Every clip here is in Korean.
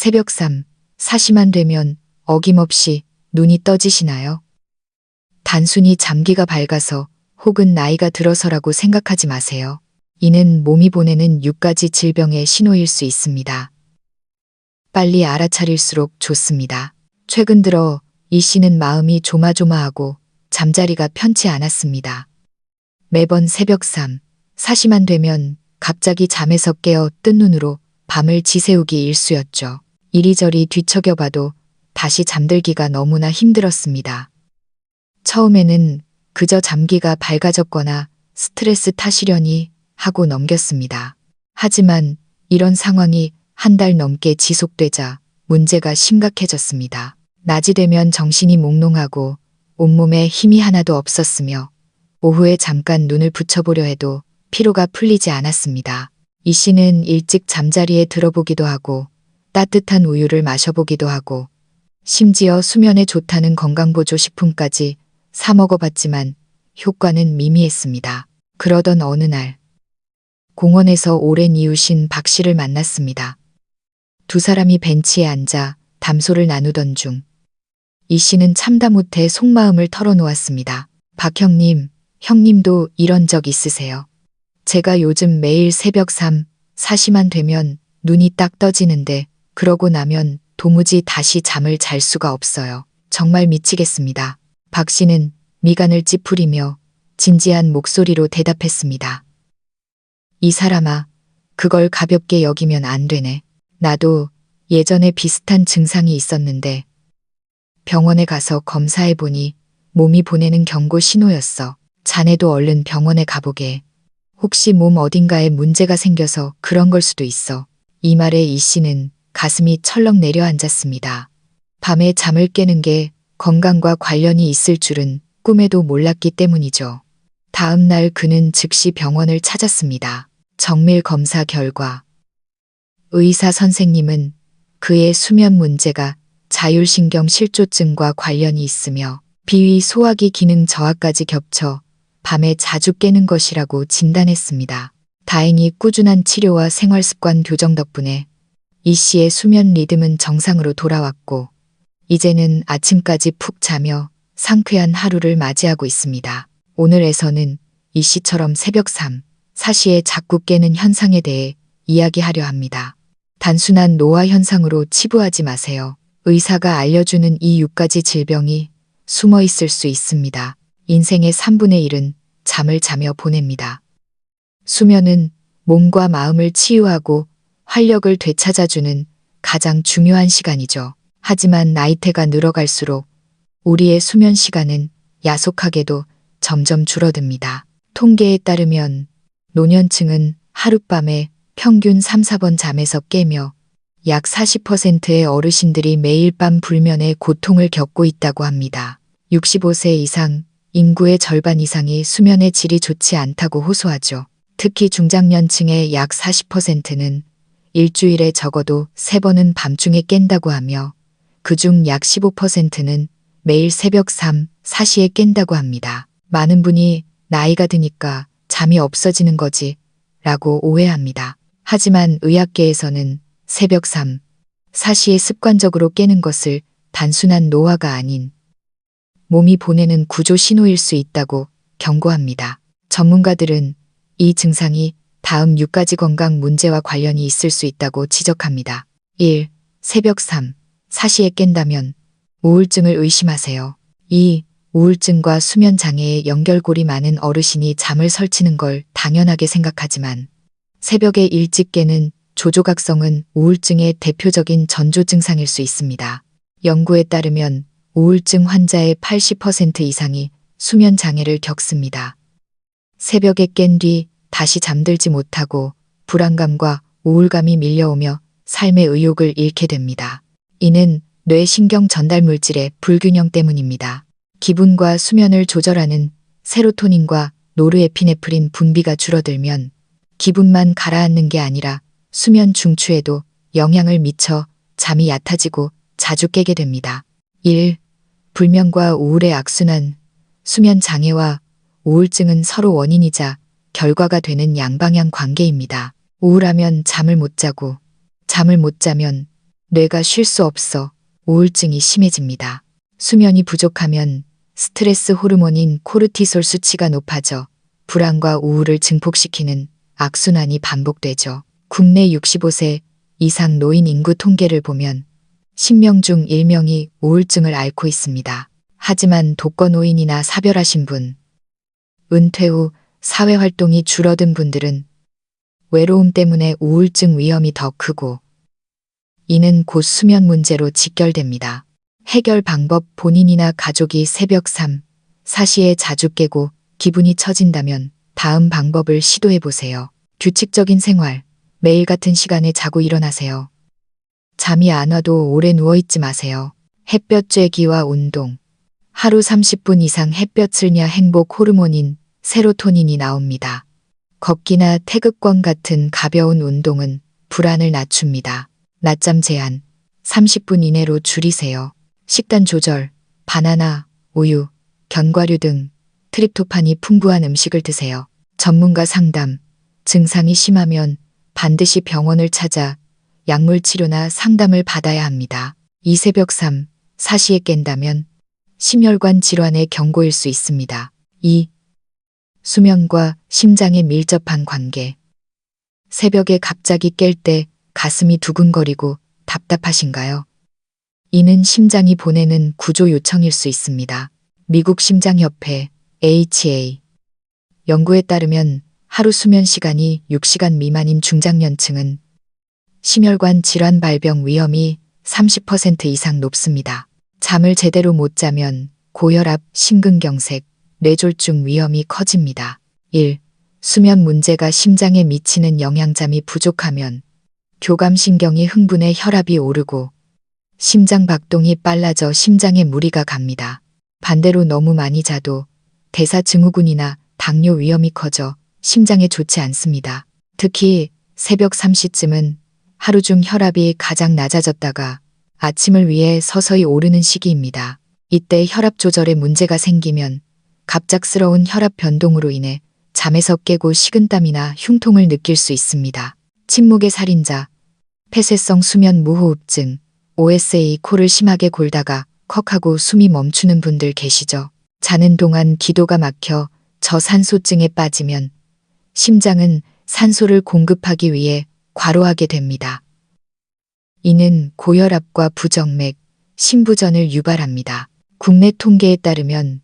새벽 3, 4시만 되면 어김없이 눈이 떠지시나요? 단순히 잠기가 밝아서 혹은 나이가 들어서라고 생각하지 마세요. 이는 몸이 보내는 6가지 질병의 신호일 수 있습니다. 빨리 알아차릴수록 좋습니다. 최근 들어 이 씨는 마음이 조마조마하고 잠자리가 편치 않았습니다. 매번 새벽 3, 4시만 되면 갑자기 잠에서 깨어 뜬 눈으로 밤을 지새우기 일쑤였죠. 이리저리 뒤척여봐도 다시 잠들기가 너무나 힘들었습니다. 처음에는 그저 잠기가 밝아졌거나 스트레스 탓이려니 하고 넘겼습니다. 하지만 이런 상황이 한 달 넘게 지속되자 문제가 심각해졌습니다. 낮이 되면 정신이 몽롱하고 온몸에 힘이 하나도 없었으며 오후에 잠깐 눈을 붙여보려 해도 피로가 풀리지 않았습니다. 이 씨는 일찍 잠자리에 들어보기도 하고 따뜻한 우유를 마셔보기도 하고 심지어 수면에 좋다는 건강보조 식품까지 사 먹어봤지만 효과는 미미했습니다. 그러던 어느 날 공원에서 오랜 이웃인 박 씨를 만났습니다. 두 사람이 벤치에 앉아 담소를 나누던 중 이 씨는 참다 못해 속마음을 털어놓았습니다. 박 형님, 형님도 이런 적 있으세요? 제가 요즘 매일 새벽 3, 4시만 되면 눈이 딱 떠지는데 그러고 나면 도무지 다시 잠을 잘 수가 없어요. 정말 미치겠습니다. 박 씨는 미간을 찌푸리며 진지한 목소리로 대답했습니다. 이 사람아, 그걸 가볍게 여기면 안 되네. 나도 예전에 비슷한 증상이 있었는데 병원에 가서 검사해보니 몸이 보내는 경고 신호였어. 자네도 얼른 병원에 가보게. 혹시 몸 어딘가에 문제가 생겨서 그런 걸 수도 있어. 이 말에 이 씨는 가슴이 철렁 내려앉았습니다. 밤에 잠을 깨는 게 건강과 관련이 있을 줄은 꿈에도 몰랐기 때문이죠. 다음 날 그는 즉시 병원을 찾았습니다. 정밀 검사 결과 의사 선생님은 그의 수면 문제가 자율신경 실조증과 관련이 있으며 비위 소화기 기능 저하까지 겹쳐 밤에 자주 깨는 것이라고 진단했습니다. 다행히 꾸준한 치료와 생활습관 교정 덕분에 이 씨의 수면 리듬은 정상으로 돌아왔고 이제는 아침까지 푹 자며 상쾌한 하루를 맞이하고 있습니다. 오늘에서는 이 씨처럼 새벽 3, 4시에 자꾸 깨는 현상에 대해 이야기하려 합니다. 단순한 노화 현상으로 치부하지 마세요. 의사가 알려주는 이 6가지 질병이 숨어 있을 수 있습니다. 인생의 3분의 1은 잠을 자며 보냅니다. 수면은 몸과 마음을 치유하고 활력을 되찾아주는 가장 중요한 시간이죠. 하지만 나이대가 늘어갈수록 우리의 수면 시간은 야속하게도 점점 줄어듭니다. 통계에 따르면 노년층은 하룻밤에 평균 3, 4번 잠에서 깨며 약 40%의 어르신들이 매일 밤 불면의 고통을 겪고 있다고 합니다. 65세 이상 인구의 절반 이상이 수면의 질이 좋지 않다고 호소하죠. 특히 중장년층의 약 40%는 일주일에 적어도 3번은 밤중에 깬다고 하며 그중 약 15%는 매일 새벽 3, 4시에 깬다고 합니다. 많은 분이 나이가 드니까 잠이 없어지는 거지 라고 오해합니다. 하지만 의학계에서는 새벽 3, 4시에 습관적으로 깨는 것을 단순한 노화가 아닌 몸이 보내는 구조 신호일 수 있다고 경고합니다. 전문가들은 이 증상이 다음 6가지 건강 문제와 관련이 있을 수 있다고 지적합니다. 1. 새벽 3, 4시에 깬다면 우울증을 의심하세요. 2. 우울증과 수면 장애의 연결고리 많은 어르신이 잠을 설치는 걸 당연하게 생각하지만 새벽에 일찍 깨는 조조각성은 우울증의 대표적인 전조 증상일 수 있습니다. 연구에 따르면 우울증 환자의 80% 이상이 수면 장애를 겪습니다. 새벽에 깬 뒤 다시 잠들지 못하고 불안감과 우울감이 밀려오며 삶의 의욕을 잃게 됩니다. 이는 뇌 신경 전달 물질의 불균형 때문입니다. 기분과 수면을 조절하는 세로토닌과 노르에피네프린 분비가 줄어들면 기분만 가라앉는 게 아니라 수면 중추에도 영향을 미쳐 잠이 얕아지고 자주 깨게 됩니다. 1. 불면과 우울의 악순환. 수면 장애와 우울증은 서로 원인이자 결과가 되는 양방향 관계입니다. 우울하면 잠을 못 자고, 잠을 못 자면 뇌가 쉴 수 없어 우울증이 심해집니다. 수면이 부족하면 스트레스 호르몬인 코르티솔 수치가 높아져 불안과 우울을 증폭시키는 악순환이 반복되죠. 국내 65세 이상 노인 인구 통계를 보면 10명 중 1명이 우울증을 앓고 있습니다. 하지만 독거노인이나 사별하신 분, 은퇴 후 사회활동이 줄어든 분들은 외로움 때문에 우울증 위험이 더 크고 이는 곧 수면 문제로 직결됩니다. 해결 방법 본인이나 가족이 새벽 3, 4시에 자주 깨고 기분이 처진다면 다음 방법을 시도해 보세요. 규칙적인 생활, 매일 같은 시간에 자고 일어나세요. 잠이 안 와도 오래 누워있지 마세요. 햇볕 쬐기와 운동. 하루 30분 이상 햇볕을 냐 행복 호르몬인 세로토닌이 나옵니다. 걷기나 태극권 같은 가벼운 운동은 불안을 낮춥니다. 낮잠 제한 30분 이내로 줄이세요. 식단 조절, 바나나, 우유, 견과류 등 트립토판이 풍부한 음식을 드세요. 전문가 상담, 증상이 심하면 반드시 병원을 찾아 약물 치료나 상담을 받아야 합니다. 이 새벽 3, 4시에 깬다면 심혈관 질환의 경고일 수 있습니다. 2. 수면과 심장의 밀접한 관계. 새벽에 갑자기 깰 때 가슴이 두근거리고 답답하신가요? 이는 심장이 보내는 구조 요청일 수 있습니다. 미국 심장협회 AHA 연구에 따르면 하루 수면 시간이 6시간 미만인 중장년층은 심혈관 질환 발병 위험이 30% 이상 높습니다. 잠을 제대로 못 자면 고혈압, 심근경색, 뇌졸중 위험이 커집니다. 1. 수면 문제가 심장에 미치는 영향. 잠이 부족하면 교감신경이 흥분해 혈압이 오르고 심장 박동이 빨라져 심장에 무리가 갑니다. 반대로 너무 많이 자도 대사증후군이나 당뇨 위험이 커져 심장에 좋지 않습니다. 특히 새벽 3시쯤은 하루 중 혈압이 가장 낮아졌다가 아침을 위해 서서히 오르는 시기입니다. 이때 혈압 조절에 문제가 생기면 갑작스러운 혈압 변동으로 인해 잠에서 깨고 식은땀이나 흉통을 느낄 수 있습니다. 침묵의 살인자, 폐쇄성 수면 무호흡증, OSA 코를 심하게 골다가 컥하고 숨이 멈추는 분들 계시죠? 자는 동안 기도가 막혀 저산소증에 빠지면 심장은 산소를 공급하기 위해 과로하게 됩니다. 이는 고혈압과 부정맥, 심부전을 유발합니다. 국내 통계에 따르면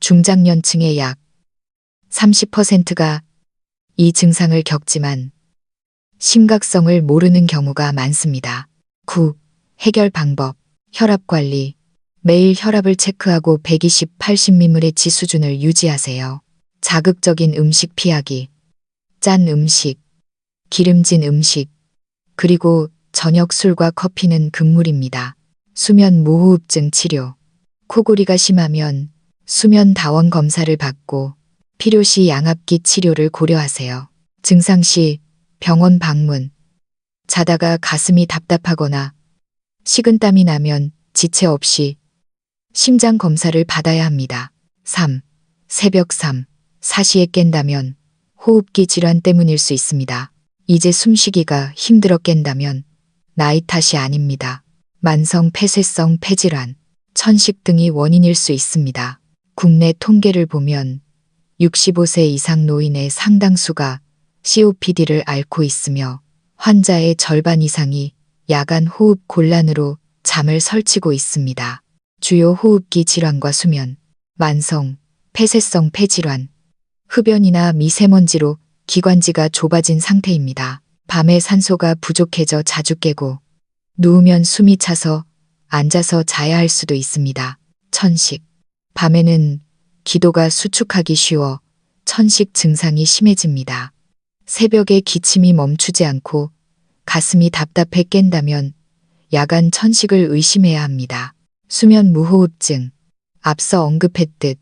중장년층의 약 30%가 이 증상을 겪지만 심각성을 모르는 경우가 많습니다. 9. 해결 방법. 혈압 관리. 매일 혈압을 체크하고 120/80mm의 수준을 유지하세요. 자극적인 음식 피하기. 짠 음식, 기름진 음식, 그리고 저녁 술과 커피는 금물입니다. 수면 무호흡증 치료. 코골이가 심하면 수면 다원 검사를 받고 필요시 양압기 치료를 고려하세요. 증상 시 병원 방문. 자다가 가슴이 답답하거나 식은땀이 나면 지체 없이 심장 검사를 받아야 합니다. 3. 새벽 3, 4시에 깬다면 호흡기 질환 때문일 수 있습니다. 이제 숨쉬기가 힘들어 깬다면 나이 탓이 아닙니다. 만성 폐쇄성 폐질환, 천식 등이 원인일 수 있습니다. 국내 통계를 보면 65세 이상 노인의 상당수가 COPD를 앓고 있으며 환자의 절반 이상이 야간 호흡 곤란으로 잠을 설치고 있습니다. 주요 호흡기 질환과 수면, 만성 폐쇄성 폐질환, 흡연이나 미세먼지로 기관지가 좁아진 상태입니다. 밤에 산소가 부족해져 자주 깨고 누우면 숨이 차서 앉아서 자야 할 수도 있습니다. 천식. 밤에는 기도가 수축하기 쉬워 천식 증상이 심해집니다. 새벽에 기침이 멈추지 않고 가슴이 답답해 깬다면 야간 천식을 의심해야 합니다. 수면 무호흡증. 앞서 언급했듯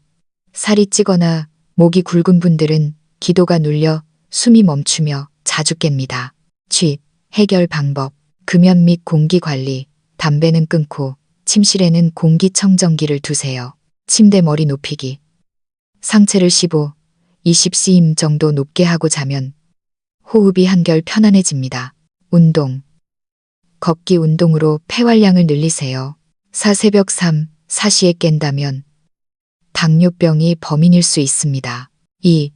살이 찌거나 목이 굵은 분들은 기도가 눌려 숨이 멈추며 자주 깹니다. 취. 해결 방법. 금연 및 공기 관리. 담배는 끊고 침실에는 공기청정기를 두세요. 침대 머리 높이기. 상체를 15, 20cm 정도 높게 하고 자면 호흡이 한결 편안해집니다. 운동. 걷기 운동으로 폐활량을 늘리세요. 4. 새벽 3. 4시에 깬다면 당뇨병이 범인일 수 있습니다. 2.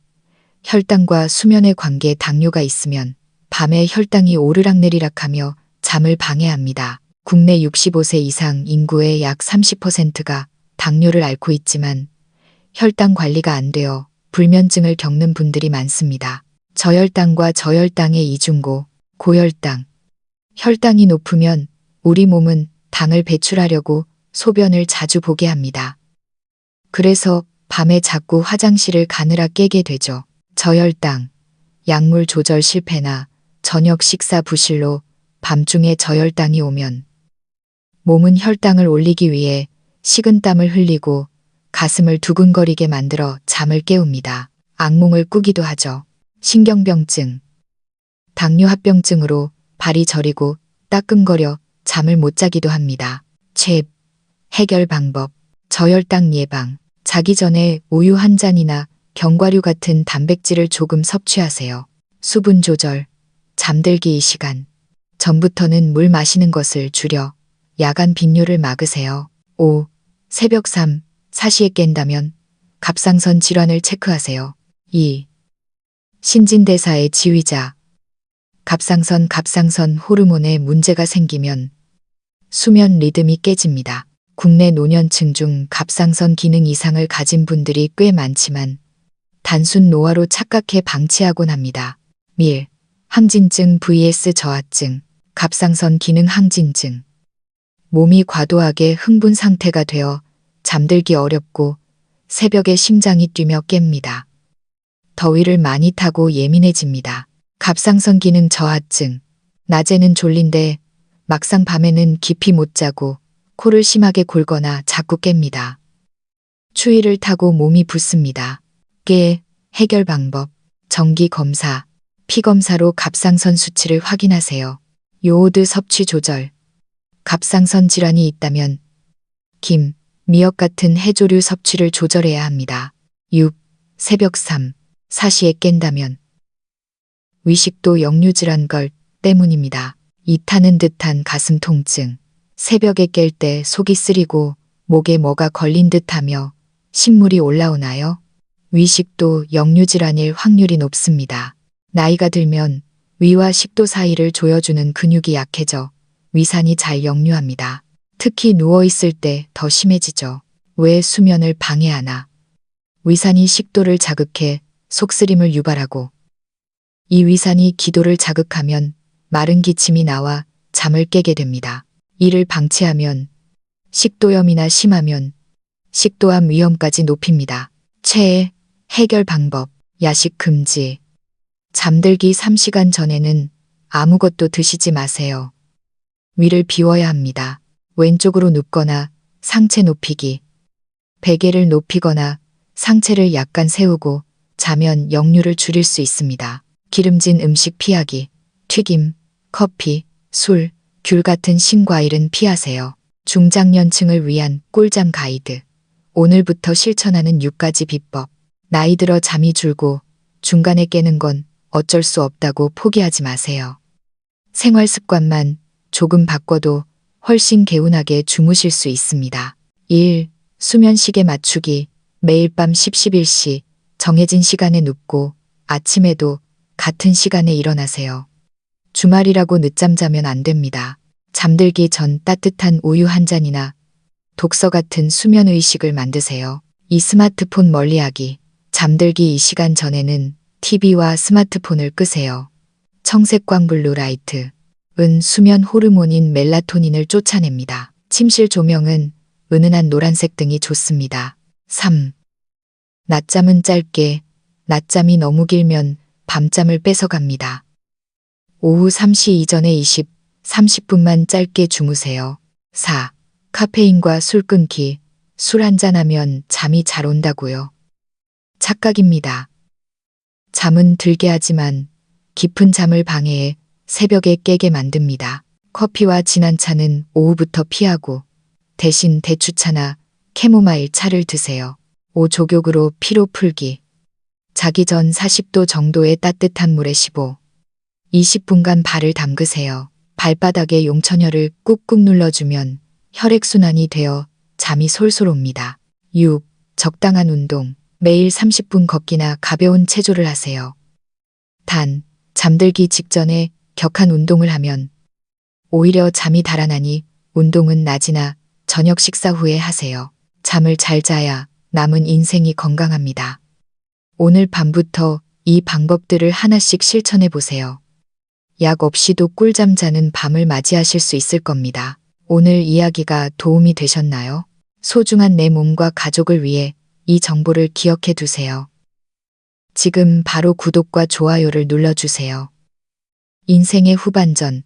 혈당과 수면의 관계에 당뇨가 있으면 밤에 혈당이 오르락내리락하며 잠을 방해합니다. 국내 65세 이상 인구의 약 30%가 당뇨를 앓고 있지만 혈당 관리가 안 되어 불면증을 겪는 분들이 많습니다. 저혈당과 저혈당의 이중고, 고혈당. 혈당이 높으면 우리 몸은 당을 배출하려고 소변을 자주 보게 합니다. 그래서 밤에 자꾸 화장실을 가느라 깨게 되죠. 저혈당, 약물 조절 실패나 저녁 식사 부실로 밤중에 저혈당이 오면 몸은 혈당을 올리기 위해 식은땀을 흘리고 가슴을 두근거리게 만들어 잠을 깨웁니다. 악몽을 꾸기도 하죠. 신경병증, 당뇨합병증으로 발이 저리고 따끔거려 잠을 못 자기도 합니다. 해결 방법, 저혈당 예방, 자기 전에 우유 한 잔이나 견과류 같은 단백질을 조금 섭취하세요. 수분 조절, 잠들기 2시간 전부터는 물 마시는 것을 줄여 야간 빈뇨를 막으세요. 5. 새벽 3, 4시에 깬다면 갑상선 질환을 체크하세요. 2. 신진대사의 지휘자, 갑상선 호르몬에 문제가 생기면 수면 리듬이 깨집니다. 국내 노년층 중 갑상선 기능 이상을 가진 분들이 꽤 많지만 단순 노화로 착각해 방치하곤 합니다. 항진증 vs 저하증, 갑상선 기능 항진증. 몸이 과도하게 흥분 상태가 되어 잠들기 어렵고 새벽에 심장이 뛰며 깹니다. 더위를 많이 타고 예민해집니다. 갑상선 기능 저하증. 낮에는 졸린데 막상 밤에는 깊이 못 자고 코를 심하게 골거나 자꾸 깹니다. 추위를 타고 몸이 붓습니다. 해결 방법. 정기 검사, 피 검사로 갑상선 수치를 확인하세요. 요오드 섭취 조절. 갑상선 질환이 있다면 김, 미역 같은 해조류 섭취를 조절해야 합니다. 6. 새벽 3, 4시에 깬다면 위식도 역류질환 걸 때문입니다. 이 타는 듯한 가슴 통증, 새벽에 깰 때 속이 쓰리고 목에 뭐가 걸린 듯하며 신물이 올라오나요? 위식도 역류질환일 확률이 높습니다. 나이가 들면 위와 식도 사이를 조여주는 근육이 약해져 위산이 잘 역류합니다. 특히 누워있을 때 더 심해지죠. 왜 수면을 방해하나? 위산이 식도를 자극해 속쓰림을 유발하고 이 위산이 기도를 자극하면 마른 기침이 나와 잠을 깨게 됩니다. 이를 방치하면 식도염이나 심하면 식도암 위험까지 높입니다. 해결 방법, 야식 금지. 잠들기 3시간 전에는 아무것도 드시지 마세요. 위를 비워야 합니다. 왼쪽으로 눕거나 상체 높이기. 베개를 높이거나 상체를 약간 세우고 자면 역류를 줄일 수 있습니다. 기름진 음식 피하기. 튀김, 커피, 술, 귤 같은 신과일은 피하세요. 중장년층을 위한 꿀잠 가이드. 오늘부터 실천하는 6가지 비법. 나이 들어 잠이 줄고 중간에 깨는 건 어쩔 수 없다고 포기하지 마세요. 생활 습관만 조금 바꿔도 훨씬 개운하게 주무실 수 있습니다. 1. 수면 시계 맞추기. 매일 밤 11시 정해진 시간에 눕고 아침에도 같은 시간에 일어나세요. 주말이라고 늦잠 자면 안 됩니다. 잠들기 전 따뜻한 우유 한 잔이나 독서 같은 수면 의식을 만드세요. 2. 스마트폰 멀리하기. 잠들기 2시간 전에는 TV와 스마트폰을 끄세요. 청색광 블루라이트 은 수면 호르몬인 멜라토닌을 쫓아냅니다. 침실 조명은 은은한 노란색 등이 좋습니다. 3. 낮잠은 짧게. 낮잠이 너무 길면 밤잠을 뺏어갑니다. 오후 3시 이전에 30분만 짧게 주무세요. 4. 카페인과 술 끊기. 술 한잔하면 잠이 잘 온다고요. 착각입니다. 잠은 들게 하지만 깊은 잠을 방해해 새벽에 깨게 만듭니다. 커피와 진한 차는 오후부터 피하고 대신 대추차나 캐모마일 차를 드세요. 5. 족욕으로 피로 풀기. 자기 전 40도 정도의 따뜻한 물에 20분간 발을 담그세요. 발바닥에 용처녀를 꾹꾹 눌러주면 혈액순환이 되어 잠이 솔솔 옵니다. 6. 적당한 운동. 매일 30분 걷기나 가벼운 체조를 하세요. 단, 잠들기 직전에 격한 운동을 하면 오히려 잠이 달아나니 운동은 낮이나 저녁 식사 후에 하세요. 잠을 잘 자야 남은 인생이 건강합니다. 오늘 밤부터 이 방법들을 하나씩 실천해 보세요. 약 없이도 꿀잠 자는 밤을 맞이하실 수 있을 겁니다. 오늘 이야기가 도움이 되셨나요? 소중한 내 몸과 가족을 위해 이 정보를 기억해 두세요. 지금 바로 구독과 좋아요를 눌러주세요. 인생의 후반전,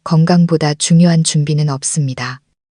건강보다 중요한 준비는 없습니다.